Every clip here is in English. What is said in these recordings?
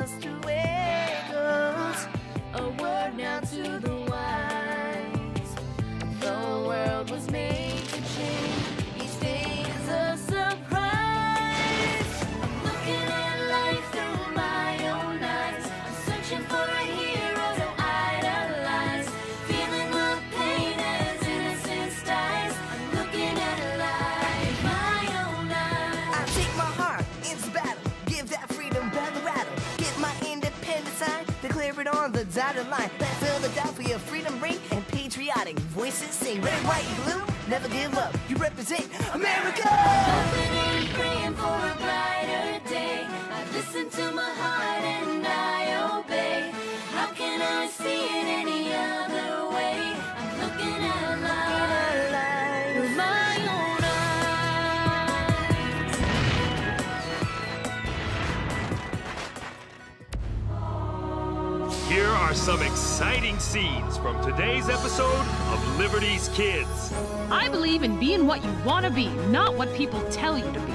just the way it goes. A word now to the wise. The world was made to change. Each day is a surprise. I'm looking at life through my own eyes. I'm searching for a hero to idolize. Feeling the pain as innocence dies. I'm looking at life my own eyes. I take my heart into battle. Give that freedom battle rattle. Get my independent sign. Declare it on the dotted line. Let Philadelphia freedom ring and patriotic voices sing. Red, white, blue, never give up. You represent America. Hoping and praying for a brighter day. I listen to my heart and I obey. How can I see it any other way? I'm looking at life with my own eyes. Here are some exciting scenes from today's episode of Liberty's Kids. I believe in being what you want to be, not what people tell you to be.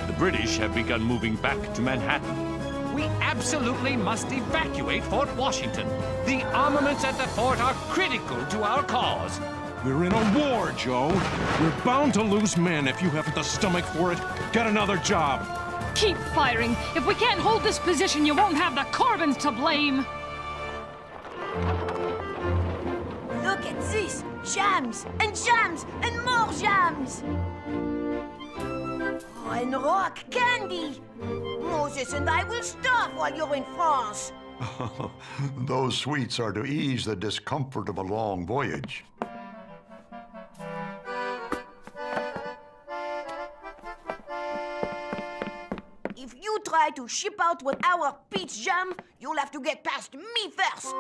The British have begun moving back to Manhattan. We absolutely must evacuate Fort Washington. The armaments at the fort are critical to our cause. We're in a war, Joe. We're bound to lose men if you haven't the stomach for it. Get another job. Keep firing. If we can't hold this position, you won't have the Corbins to blame. Look at this! Jams and more jams! Oh, and rock candy! Moses and I will starve while you're in France. Those sweets are to ease the discomfort of a long voyage. If you try to ship out with our peach jam, you'll have to get past me first.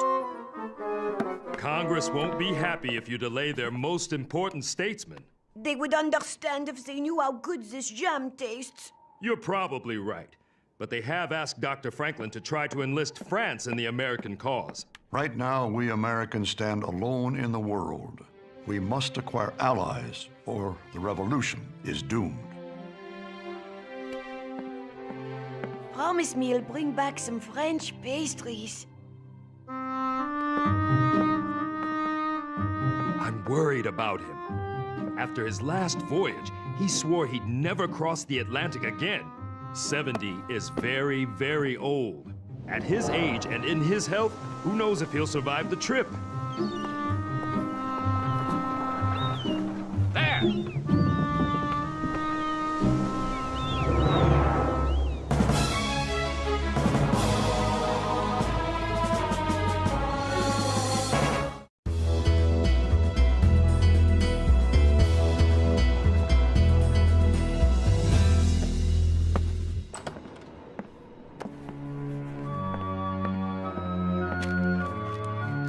Congress won't be happy if you delay their most important statesman. They would understand if they knew how good this jam tastes. You're probably right, but they have asked Dr. Franklin to try to enlist France in the American cause. Right now, we Americans stand alone in the world. We must acquire allies, or the revolution is doomed. Promise me you'll bring back some French pastries. I'm worried about him. After his last voyage, he swore he'd never cross the Atlantic again. 70 is very, very old. At his age and in his health, who knows if he'll survive the trip? There!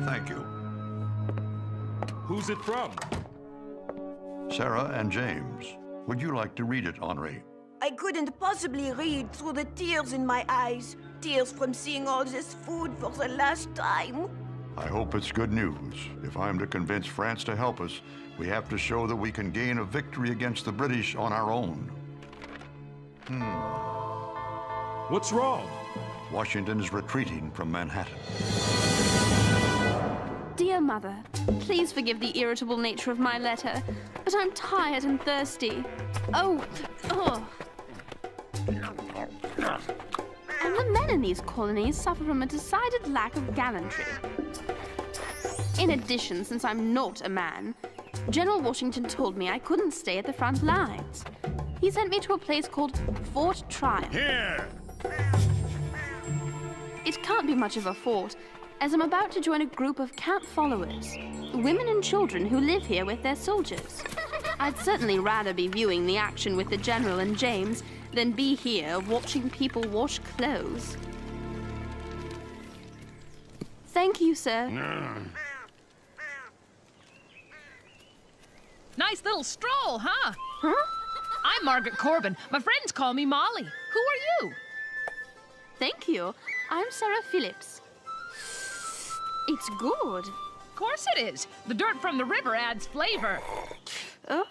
Thank you. Who's it from? Sarah and James, would you like to read it, Henri? I couldn't possibly read through the tears in my eyes. Tears from seeing all this food for the last time. I hope it's good news. If I'm to convince France to help us, we have to show that we can gain a victory against the British on our own. What's wrong? Washington is retreating from Manhattan. Dear Mother, please forgive the irritable nature of my letter, but I'm tired and thirsty. Oh. And the men in these colonies suffer from a decided lack of gallantry. In addition, since I'm not a man, General Washington told me I couldn't stay at the front lines. He sent me to a place called Fort Tryon. Here! It can't be much of a fort, as I'm about to join a group of camp followers, women and children who live here with their soldiers. I'd certainly rather be viewing the action with the General and James than be here watching people wash clothes. Thank you, sir. Nice little stroll, huh? Huh? I'm Margaret Corbin. My friends call me Molly. Who are you? Thank you. I'm Sarah Phillips. It's good. Of course it is. The dirt from the river adds flavor. Oh.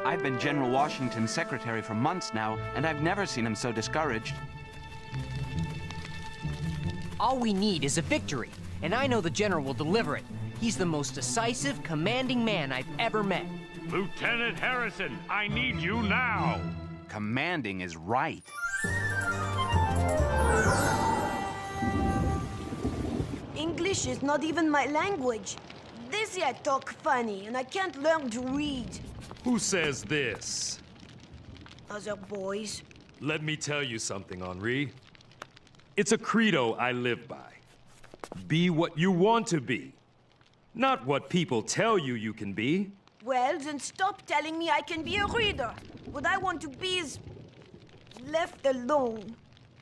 I've been General Washington's secretary for months now, and I've never seen him so discouraged. All we need is a victory, and I know the general will deliver it. He's the most decisive, commanding man I've ever met. Lieutenant Harrison, I need you now. Commanding is right. English is not even my language. This year I talk funny, and I can't learn to read. Who says this? Other boys. Let me tell you something, Henri. It's a credo I live by. Be what you want to be, not what people tell you you can be. Well, then stop telling me I can be a reader. What I want to be is left alone.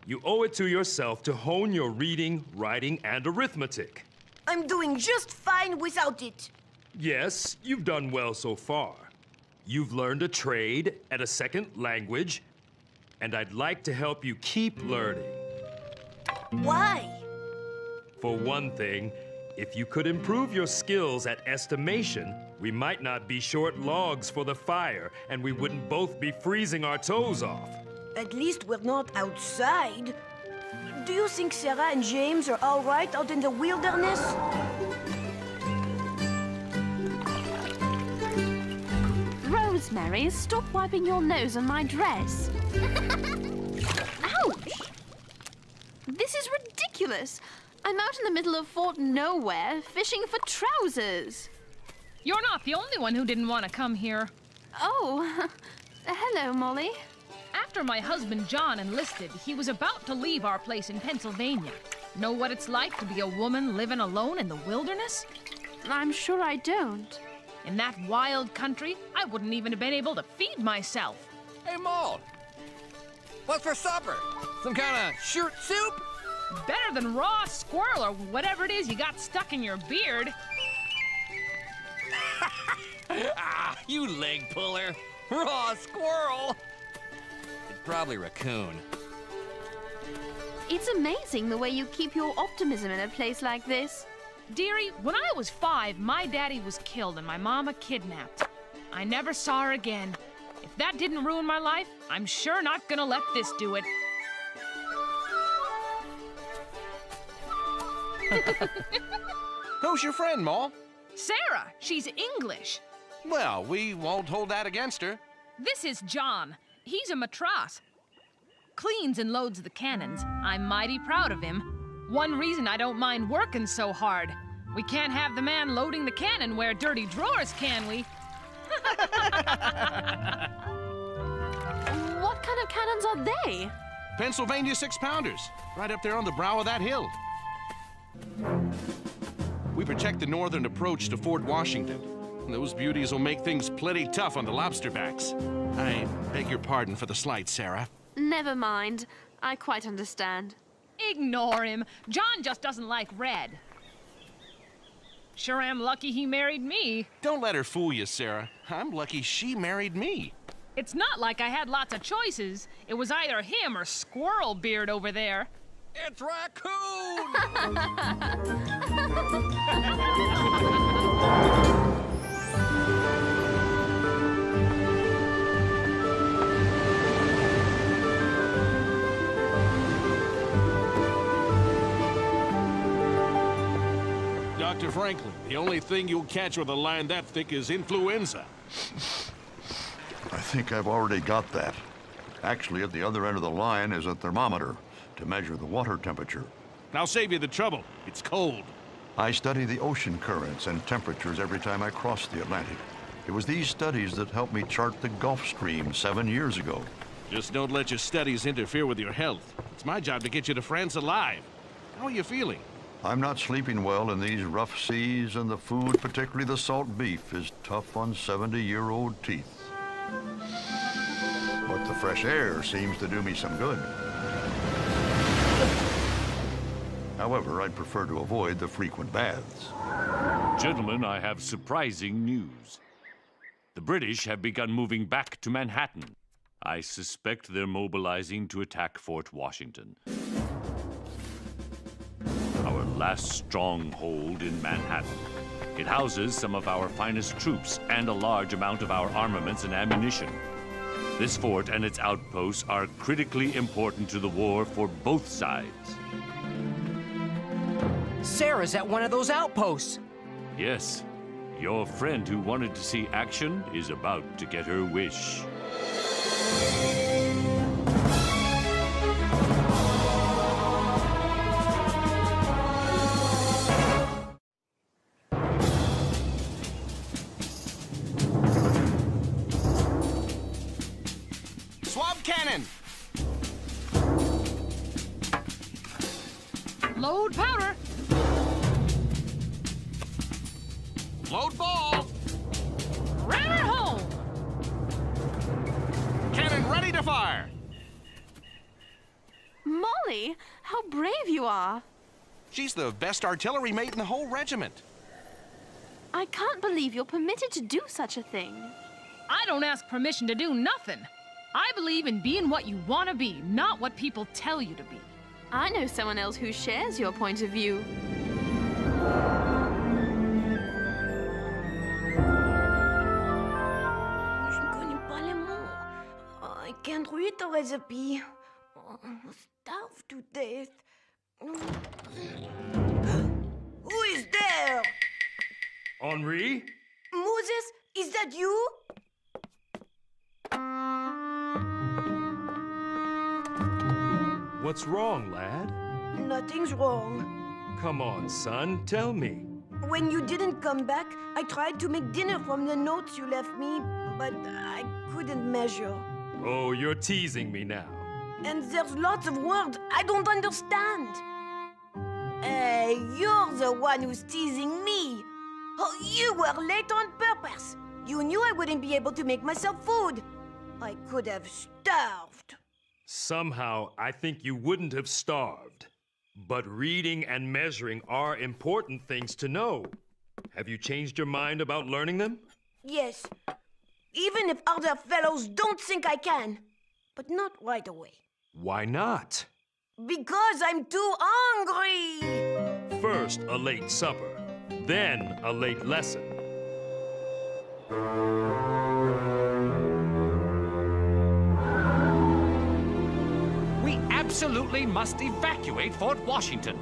You owe it to yourself to hone your reading, writing, and arithmetic. I'm doing just fine without it. Yes, you've done well so far. You've learned a trade and a second language, and I'd like to help you keep learning. Why? For one thing, if you could improve your skills at estimation, we might not be short logs for the fire, and we wouldn't both be freezing our toes off. At least we're not outside. Do you think Sarah and James are all right out in the wilderness? Rosemary, stop wiping your nose on my dress. Ouch! This is ridiculous. I'm out in the middle of Fort Nowhere, fishing for trousers. You're not the only one who didn't want to come here. Oh, hello, Molly. After my husband John enlisted, he was about to leave our place in Pennsylvania. Know what it's like to be a woman living alone in the wilderness? I'm sure I don't. In that wild country, I wouldn't even have been able to feed myself. Hey, Maul! What's for supper? Some kind of shirt soup? Better than raw squirrel or whatever it is you got stuck in your beard. Ah, you leg puller. Raw squirrel. It's probably raccoon. It's amazing the way you keep your optimism in a place like this. Dearie, when I was 5, my daddy was killed and my mama kidnapped. I never saw her again. If that didn't ruin my life, I'm sure not gonna let this do it. Who's your friend, Ma? Sarah, she's English. Well, we won't hold that against her. This is John. He's a matras. Cleans and loads the cannons. I'm mighty proud of him. One reason I don't mind working so hard. We can't have the man loading the cannon wear dirty drawers, can we? What kind of cannons are they? Pennsylvania 6-pounders, right up there on the brow of that hill. We protect the northern approach to Fort Washington. Those beauties will make things plenty tough on the lobsterbacks. I beg your pardon for the slight, Sarah. Never mind. I quite understand. Ignore him. John just doesn't like red. Sure am lucky he married me. Don't let her fool you, Sarah. I'm lucky she married me. It's not like I had lots of choices. It was either him or Squirrel Beard over there. It's raccoon! Dr. Franklin, the only thing you'll catch with a line that thick is influenza. I think I've already got that. Actually, at the other end of the line is a thermometer to measure the water temperature. I'll save you the trouble. It's cold. I study the ocean currents and temperatures every time I cross the Atlantic. It was these studies that helped me chart the Gulf Stream 7 years ago. Just don't let your studies interfere with your health. It's my job to get you to France alive. How are you feeling? I'm not sleeping well in these rough seas, and the food, particularly the salt beef, is tough on 70-year-old teeth. But the fresh air seems to do me some good. However, I'd prefer to avoid the frequent baths. Gentlemen, I have surprising news. The British have begun moving back to Manhattan. I suspect they're mobilizing to attack Fort Washington. Our last stronghold in Manhattan. It houses some of our finest troops and a large amount of our armaments and ammunition. This fort and its outposts are critically important to the war for both sides. Sarah's at one of those outposts. Yes, your friend who wanted to see action is about to get her wish. Swab cannon! Load powder. Load ball! Ram her home. Cannon ready to fire! Molly, how brave you are. She's the best artillery mate in the whole regiment. I can't believe you're permitted to do such a thing. I don't ask permission to do nothing. I believe in being what you want to be, not what people tell you to be. I know someone else who shares your point of view. Je ne connais pas les mots. I can't read the recipe. I'm starved to death. Who is there? Henri? Moses, is that you? What's wrong, lad? Nothing's wrong. Come on, son, tell me. When you didn't come back, I tried to make dinner from the notes you left me, but I couldn't measure. Oh, you're teasing me now. And there's lots of words I don't understand. Hey, you're the one who's teasing me. Oh, you were late on purpose. You knew I wouldn't be able to make myself food. I could have starved. Somehow, I think you wouldn't have starved. But reading and measuring are important things to know. Have you changed your mind about learning them? Yes, even if other fellows don't think I can. But not right away. Why not? Because I'm too hungry. First, a late supper, then a late lesson. We absolutely must evacuate Fort Washington.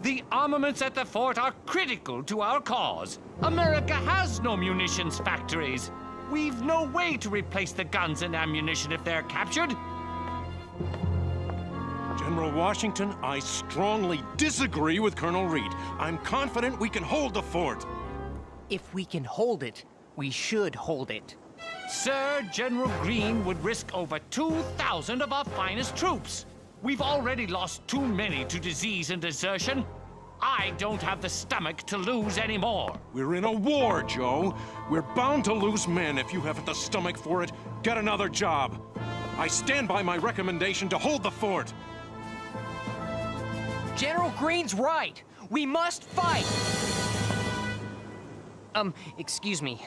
The armaments at the fort are critical to our cause. America has no munitions factories. We've no way to replace the guns and ammunition if they're captured. General Washington, I strongly disagree with Colonel Reed. I'm confident we can hold the fort. If we can hold it, we should hold it. Sir, General Greene would risk over 2,000 of our finest troops. We've already lost too many to disease and desertion. I don't have the stomach to lose any more. We're in a war, Joe. We're bound to lose men. If you haven't the stomach for it, get another job. I stand by my recommendation to hold the fort. General Greene's right. We must fight. Excuse me.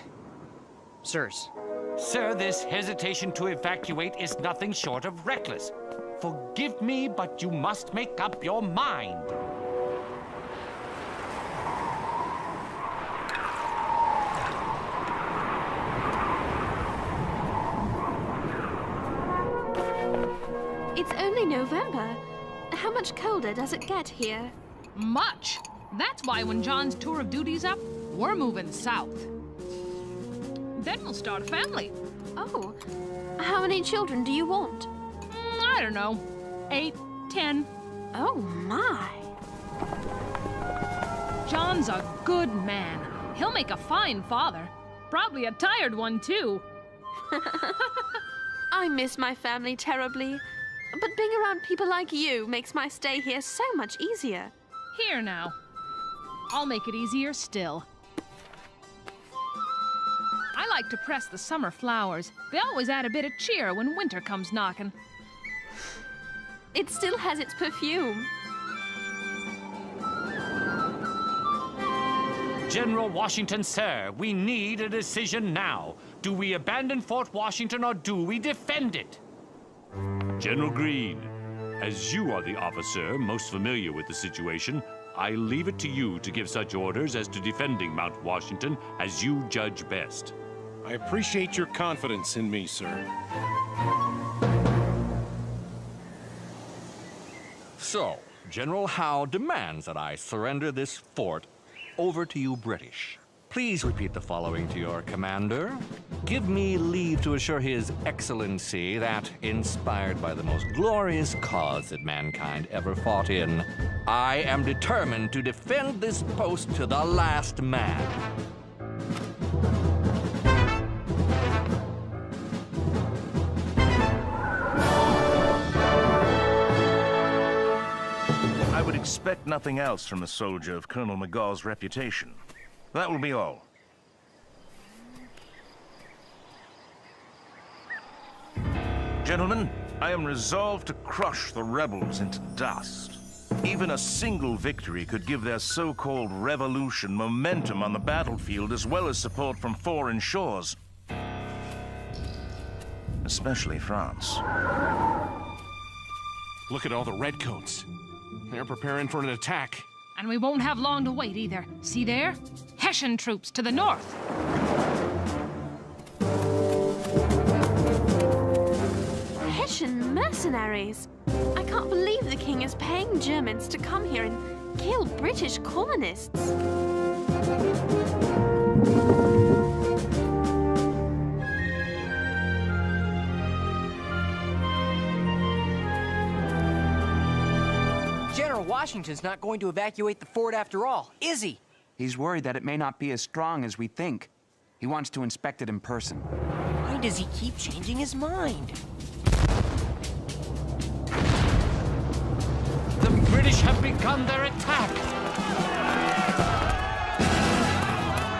Sirs. Sir, this hesitation to evacuate is nothing short of reckless. Forgive me, but you must make up your mind. It's only November. How much colder does it get here? Much. That's why when John's tour of duty's up, we're moving south. Then we'll start a family. Oh, how many children do you want? I don't know. 8, 10. Oh, my. John's a good man. He'll make a fine father. Probably a tired one, too. I miss my family terribly, but being around people like you makes my stay here so much easier. Here now. I'll make it easier still. I like to press the summer flowers. They always add a bit of cheer when winter comes knocking. It still has its perfume. General Washington, sir, we need a decision now. Do we abandon Fort Washington or do we defend it? General Greene, as you are the officer most familiar with the situation, I leave it to you to give such orders as to defending Mount Washington as you judge best. I appreciate your confidence in me, sir. So, General Howe demands that I surrender this fort over to you British. Please repeat the following to your commander. Give me leave to assure His Excellency that, inspired by the most glorious cause that mankind ever fought in, I am determined to defend this post to the last man. I would expect nothing else from a soldier of Colonel McGaw's reputation. That will be all. Gentlemen, I am resolved to crush the rebels into dust. Even a single victory could give their so-called revolution momentum on the battlefield as well as support from foreign shores. Especially France. Look at all the redcoats. They're preparing for an attack. And we won't have long to wait either. See there? Hessian troops to the north. Hessian mercenaries? I can't believe the king is paying Germans to come here and kill British colonists. General Washington's not going to evacuate the fort after all, is he? He's worried that it may not be as strong as we think. He wants to inspect it in person. Why does he keep changing his mind? The British have begun their attack!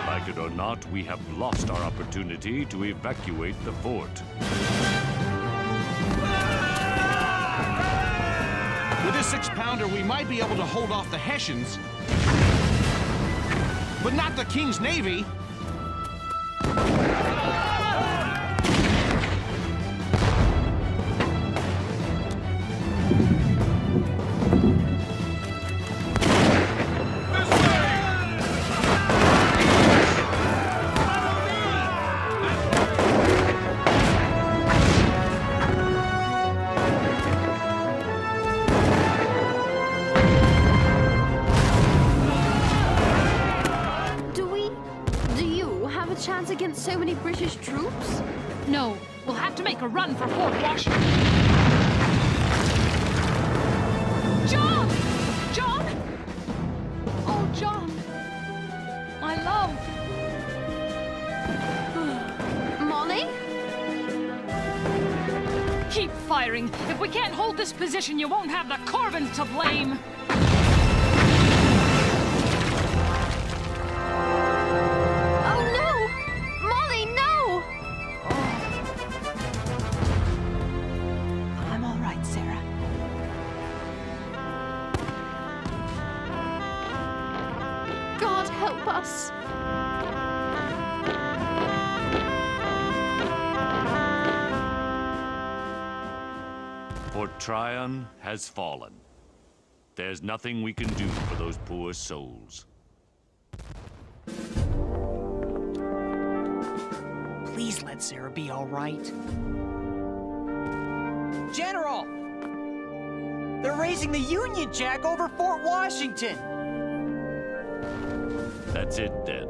Like it or not, we have lost our opportunity to evacuate the fort. With this 6-pounder, we might be able to hold off the Hessians. But not the King's Navy! Chance against so many British troops? No, we'll have to make a run for Fort Washington. John! John! Oh, John. My love. Molly? Keep firing. If we can't hold this position, you won't have the Corbins to blame. Help us. Fort Tryon has fallen. There's nothing we can do for those poor souls. Please let Sarah be all right. General! They're raising the Union Jack over Fort Washington! That's it, then.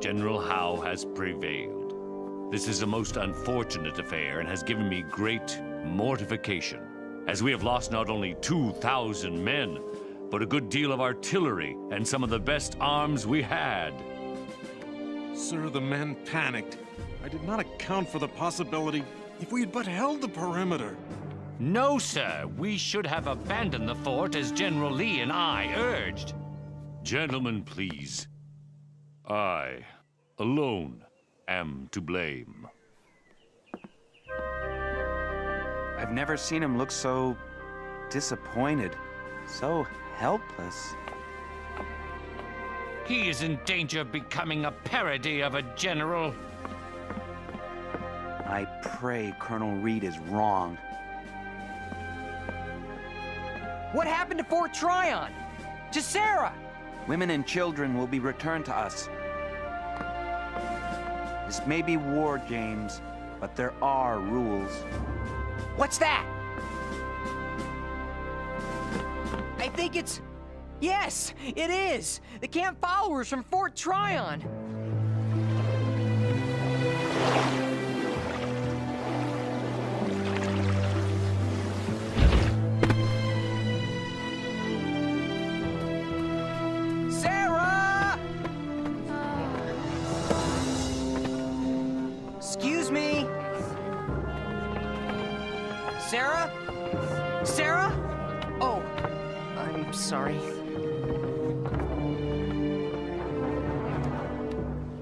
General Howe has prevailed. This is a most unfortunate affair and has given me great mortification, as we have lost not only 2,000 men, but a good deal of artillery and some of the best arms we had. Sir, the men panicked. I did not account for the possibility if we had but held the perimeter. No, sir. We should have abandoned the fort as General Lee and I urged. Gentlemen, please. I, alone, am to blame. I've never seen him look so disappointed, so helpless. He is in danger of becoming a parody of a general. I pray Colonel Reed is wrong. What happened to Fort Tryon? To Sarah! Women and children will be returned to us. This may be war, James, but there are rules. What's that? I think it's... Yes, it is! The camp followers from Fort Tryon! Sarah! Excuse me? Sarah? Sarah? Oh, I'm sorry.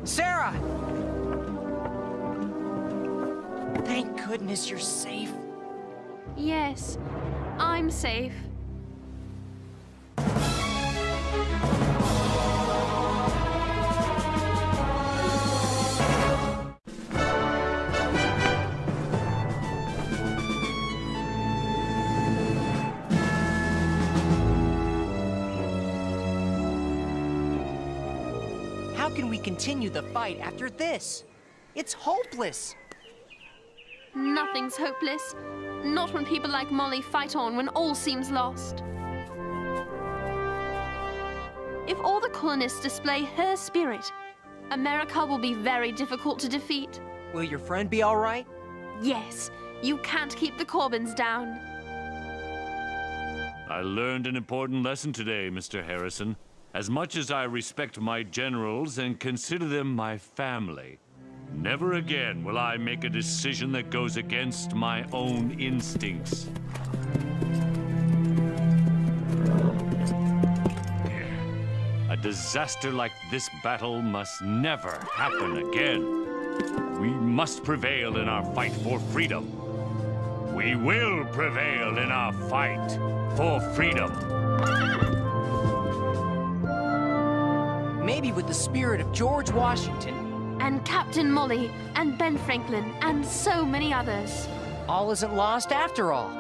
Sarah! Thank goodness you're safe. Yes, I'm safe. How can we continue the fight after this? It's hopeless. Nothing's hopeless. Not when people like Molly fight on when all seems lost. If all the colonists display her spirit, America will be very difficult to defeat. Will your friend be all right? Yes, you can't keep the Corbins down. I learned an important lesson today, Mr. Harrison. As much as I respect my generals and consider them my family, never again will I make a decision that goes against my own instincts. A disaster like this battle must never happen again. We must prevail in our fight for freedom. We will prevail in our fight for freedom. Maybe with the spirit of George Washington. And Captain Molly, and Ben Franklin, and so many others. All isn't lost after all.